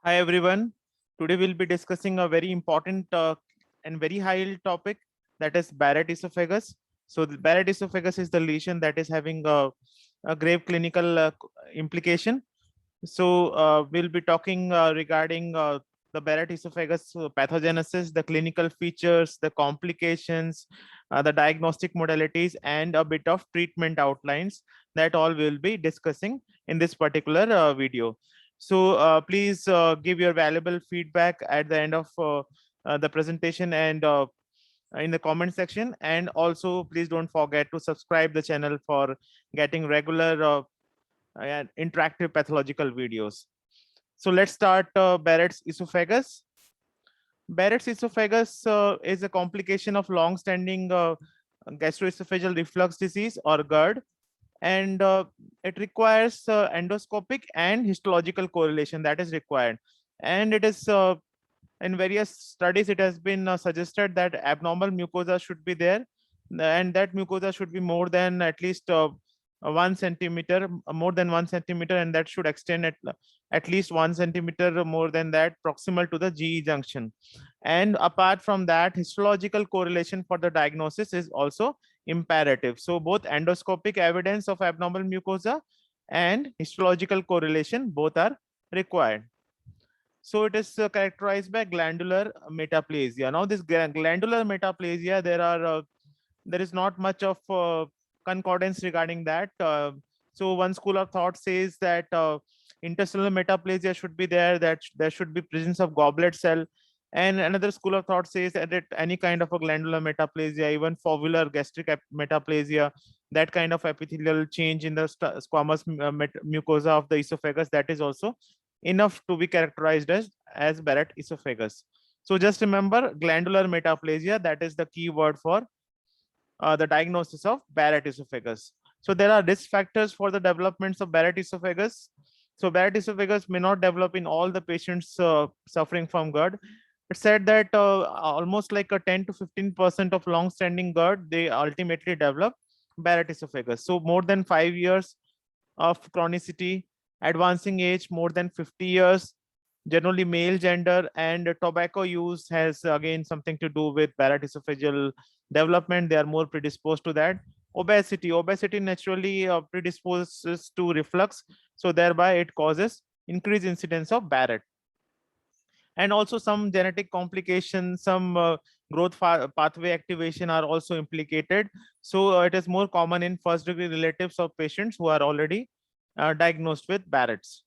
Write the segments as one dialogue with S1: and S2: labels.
S1: Hi everyone. Today we'll be discussing a very important and very high topic, that is Barrett esophagus. So the Barrett esophagus is the lesion that is having a grave clinical implication. So we'll be talking regarding the Barrett esophagus pathogenesis, the clinical features, the complications, the diagnostic modalities, and a bit of treatment outlines. That all we'll be discussing in this particular video. So please give your valuable feedback at the end of the presentation and in the comment section. And also please don't forget to subscribe the channel for getting regular and interactive pathological videos. So let's start Barrett's esophagus. Barrett's esophagus is a complication of long-standing gastroesophageal reflux disease or GERD, and it requires endoscopic and histological correlation that is required. And it is in various studies, it has been suggested that abnormal mucosa should be there, and that mucosa should be more than at least 1 centimeter, more than 1 centimeter, and that should extend at least 1 centimeter more than that, proximal to the GE junction. And apart from that, histological correlation for the diagnosis is also imperative. So both endoscopic evidence of abnormal mucosa and histological correlation both are required. So it is characterized by glandular metaplasia. Now this glandular metaplasia, there is not much of concordance regarding that. So one school of thought says that intestinal metaplasia should be there, that there should be presence of goblet cell. And another school of thought says that any kind of a glandular metaplasia, even foveolar gastric metaplasia, that kind of epithelial change in the squamous mucosa of the esophagus, that is also enough to be characterized as Barrett esophagus. So just remember glandular metaplasia, that is the key word for the diagnosis of Barrett esophagus. So there are risk factors for the developments of Barrett esophagus. So Barrett esophagus may not develop in all the patients suffering from GERD. It's said that almost like a 10 to 15% of long-standing GERD, they ultimately develop Barrett esophagus. So more than 5 years of chronicity, advancing age more than 50 years, generally male gender, and tobacco use has again something to do with Barrett esophageal development. They are more predisposed to that. Obesity naturally predisposes to reflux, so thereby it causes increased incidence of Barrett. And also some genetic complications, some growth pathway activation are also implicated. So it is more common in first degree relatives of patients who are already diagnosed with Barrett's.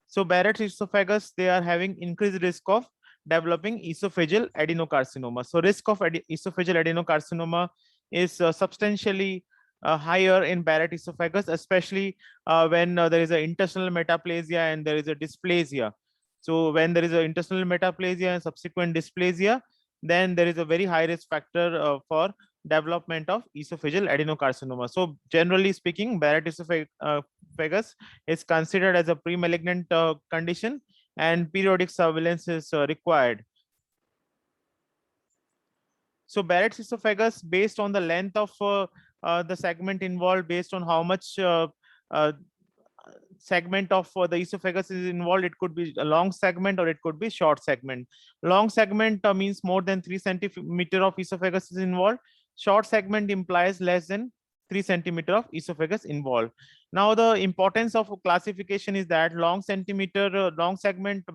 S1: So Barrett's esophagus, they are having increased risk of developing esophageal adenocarcinoma. So risk of esophageal adenocarcinoma is substantially higher in Barrett esophagus, especially when there is an intestinal metaplasia and there is a dysplasia. So when there is an intestinal metaplasia and subsequent dysplasia, then there is a very high risk factor for development of esophageal adenocarcinoma. So generally speaking, Barrett esophagus is considered as a pre-malignant condition, and periodic surveillance is required. So Barrett's esophagus, based on the length of the segment involved, based on how much uh, segment of the esophagus is involved, it could be a long segment or it could be short segment. Long segment means more than 3 centimeter of esophagus is involved. Short segment implies less than 3 centimeter of esophagus involved. Now the importance of classification is that long segment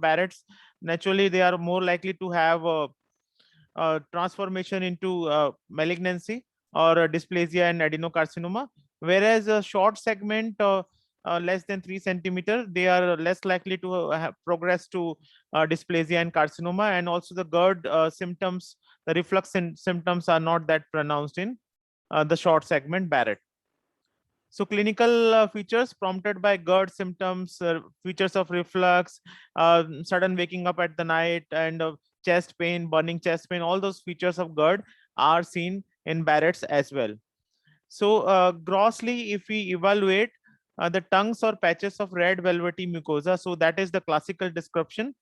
S1: Barrett's, naturally they are more likely to have transformation into malignancy or dysplasia and adenocarcinoma, whereas a short segment less than 3 centimeter, they are less likely to progress to dysplasia and carcinoma. And also the GERD symptoms, the reflux symptoms are not that pronounced in the short segment Barrett. So clinical features prompted by GERD symptoms, features of reflux, sudden waking up at the night, and chest pain, burning chest pain, all those features of GERD are seen in Barrett's as well. So grossly, if we evaluate the tongues or patches of red velvety mucosa, so that is the classical description.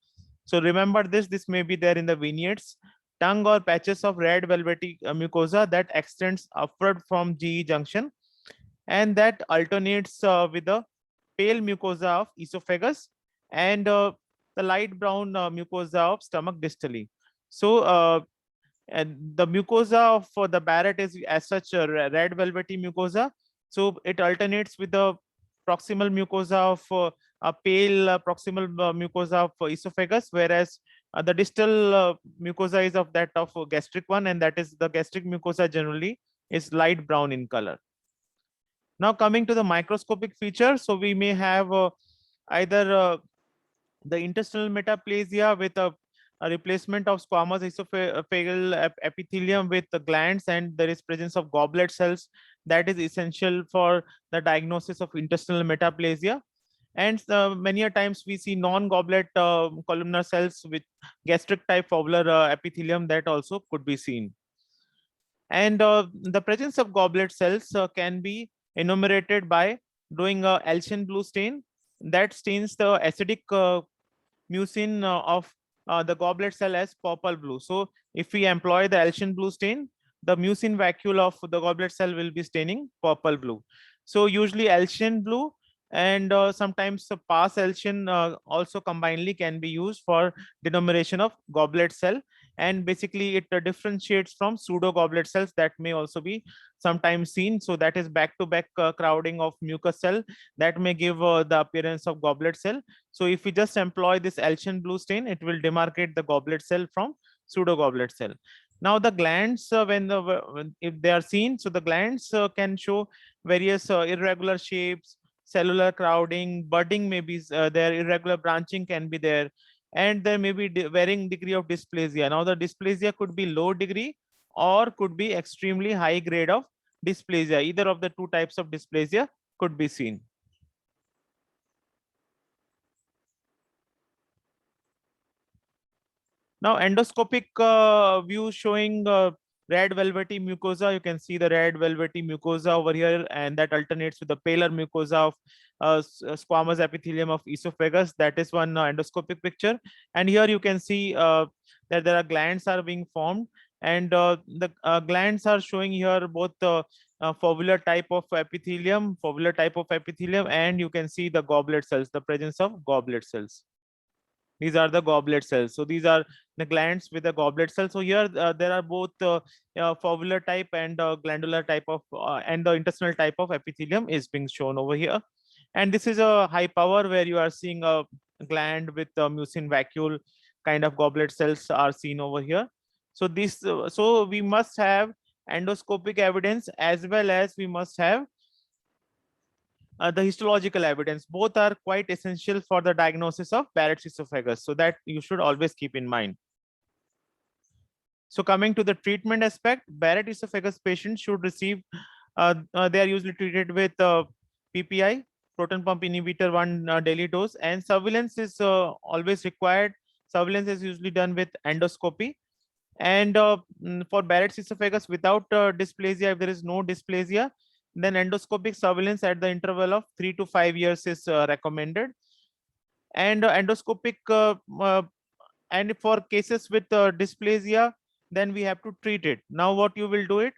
S1: So remember this may be there in the vignettes. Tongue or patches of red velvety mucosa that extends upward from GE junction, and that alternates with the pale mucosa of esophagus, and the light brown mucosa of stomach distally. So and the mucosa of the Barrett is as such a red velvety mucosa. So it alternates with the proximal mucosa of a pale proximal mucosa of esophagus, whereas the distal mucosa is of that of gastric one, and that is the gastric mucosa generally is light brown in color. Now coming to the microscopic feature, so we may have either the intestinal metaplasia with a replacement of squamous esophageal epithelium with the glands, and there is presence of goblet cells that is essential for the diagnosis of intestinal metaplasia. And many a times we see non-goblet columnar cells with gastric type foveolar epithelium that also could be seen. And the presence of goblet cells can be enumerated by doing a Elchen blue stain that stains the acidic mucin of the goblet cell as purple blue. So if we employ the Elchen blue stain, the mucin vacuole of the goblet cell will be staining purple blue. So usually Elchen blue and sometimes the pars Elchen also combinedly can be used for denomination of goblet cell, and basically it differentiates from pseudo goblet cells that may also be sometimes seen. So that is back-to-back crowding of mucus cell that may give the appearance of goblet cell. So if we just employ this Elchen blue stain, it will demarcate the goblet cell from pseudo goblet cell. Now the glands, if they are seen, so the glands can show various irregular shapes, cellular crowding, budding may be there, irregular branching can be there, and there may be varying degree of dysplasia. Now the dysplasia could be low degree or could be extremely high grade of dysplasia. Either of the two types of dysplasia could be seen. Now endoscopic view showing red velvety mucosa. You can see the red velvety mucosa over here, and that alternates with the paler mucosa of squamous epithelium of esophagus. That is one endoscopic picture. And here you can see that there are glands are being formed, and the glands are showing here both the foveolar type of epithelium, and you can see the goblet cells, the presence of goblet cells. These are the goblet cells. So these are the glands with the goblet cells. So here there are both foveolar type and glandular type of and the intestinal type of epithelium is being shown over here. And this is a high power where you are seeing a gland with mucin vacuole kind of goblet cells are seen over here. So this, so we must have endoscopic evidence as well as we must have the histological evidence. Both are quite essential for the diagnosis of Barrett's esophagus, so that you should always keep in mind. So coming to the treatment aspect, Barrett esophagus patients should receive, they are usually treated with PPI, proton pump inhibitor 1 daily dose, and surveillance is always required. Surveillance is usually done with endoscopy. And for Barrett's esophagus without dysplasia, if there is no dysplasia, then endoscopic surveillance at the interval of 3 to 5 years is recommended. And endoscopic and for cases with dysplasia, then we have to treat it. Now what you will do,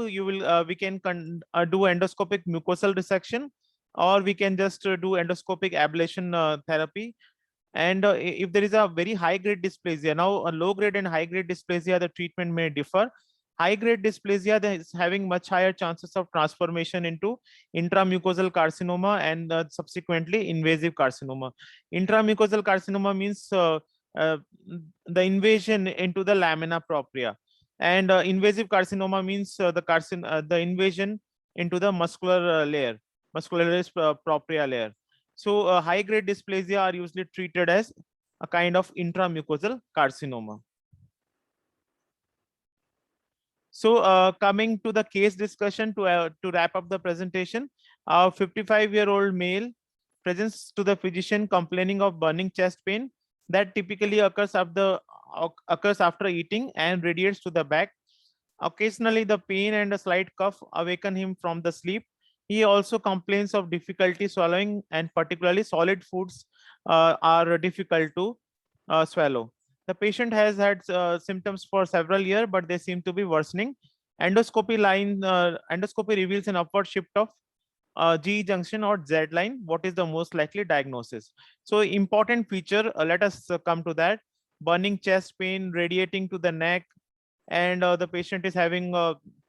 S1: you will we can do endoscopic mucosal resection, or we can just do endoscopic ablation therapy. And if there is a very high grade dysplasia, now a low grade and high grade dysplasia, the treatment may differ. High grade dysplasia that is having much higher chances of transformation into intramucosal carcinoma and subsequently invasive carcinoma. Intramucosal carcinoma means the invasion into the lamina propria, and invasive carcinoma means the invasion into the muscular layer, muscularis propria layer. So high grade dysplasia are usually treated as a kind of intramucosal carcinoma. So coming to the case discussion to wrap up the presentation, a 55-year-old male presents to the physician complaining of burning chest pain that typically occurs after eating and radiates to the back. Occasionally, the pain and a slight cough awaken him from the sleep. He also complains of difficulty swallowing, and particularly solid foods are difficult to swallow. The patient has had symptoms for several years, but they seem to be worsening. Endoscopy reveals an upward shift of G junction or Z line, what is the most likely diagnosis? So important feature, let us come to that. Burning chest pain radiating to the neck, and the patient is having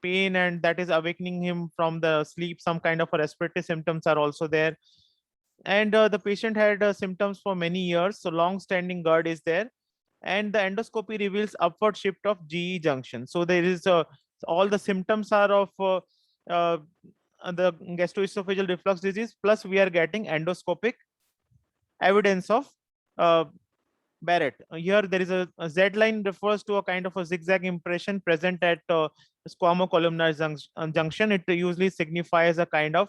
S1: pain and that is awakening him from the sleep. Some kind of a respiratory symptoms are also there. And the patient had symptoms for many years, so long standing GERD is there. And the endoscopy reveals upward shift of GE junction. So there is all the symptoms are of uh, the gastroesophageal reflux disease, plus we are getting endoscopic evidence of uh, Barrett. Here there is a Z line refers to a kind of a zigzag impression present at squamocolumnar junction. It usually signifies a kind of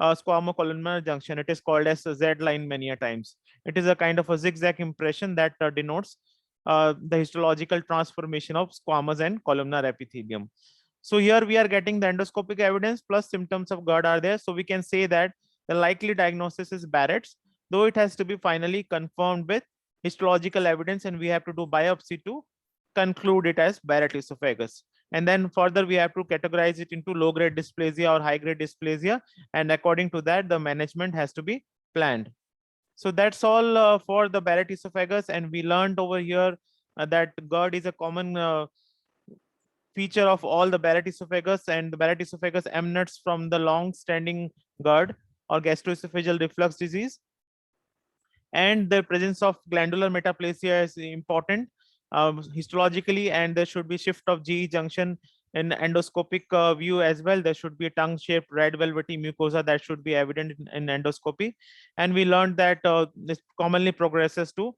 S1: squamocolumnar junction. It is called as a Z line many a times. It is a kind of a zigzag impression that denotes the histological transformation of squamous and columnar epithelium. So here we are getting the endoscopic evidence plus symptoms of GERD are there. So we can say that the likely diagnosis is Barrett's, though it has to be finally confirmed with histological evidence, and we have to do biopsy to conclude it as Barrett esophagus. And then further we have to categorize it into low grade dysplasia or high grade dysplasia, and according to that the management has to be planned. So that's all for the Barrett esophagus, and we learned over here that GERD is a common feature of all the Barrett esophagus, and the Barrett esophagus emanates from the long standing GERD or gastroesophageal reflux disease. And the presence of glandular metaplasia is important histologically, and there should be shift of GE junction in endoscopic view as well. There should be a tongue shaped red velvety mucosa that should be evident in endoscopy. And we learned that this commonly progresses to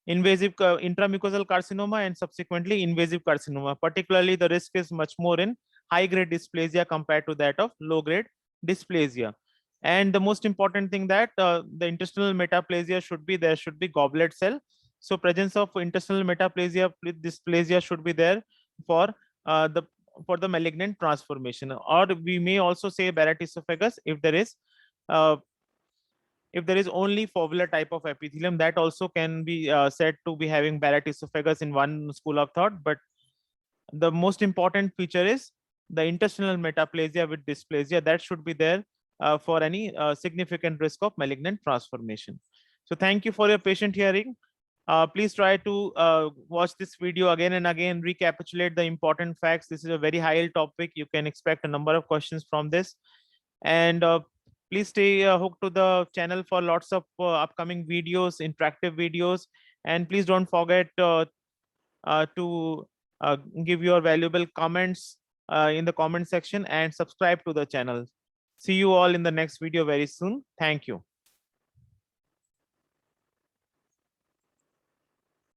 S1: invasive intramucosal carcinoma and subsequently invasive carcinoma. Particularly the risk is much more in high grade dysplasia compared to that of low grade dysplasia. And the most important thing that the intestinal metaplasia should be, there should be goblet cell. So presence of intestinal metaplasia with dysplasia should be there for the malignant transformation. Or we may also say Barrett esophagus if there is only foveal type of epithelium, that also can be said to be having Barrett esophagus in one school of thought. But the most important feature is the intestinal metaplasia with dysplasia that should be there for any significant risk of malignant transformation. So thank you for your patient hearing. Please try to watch this video again and again, recapitulate the important facts. This is a very high topic. You can expect a number of questions from this. And please stay hooked to the channel for lots of upcoming videos, interactive videos. And please don't forget to give your valuable comments in the comment section and subscribe to the channel. See you all in the next video very soon. Thank you.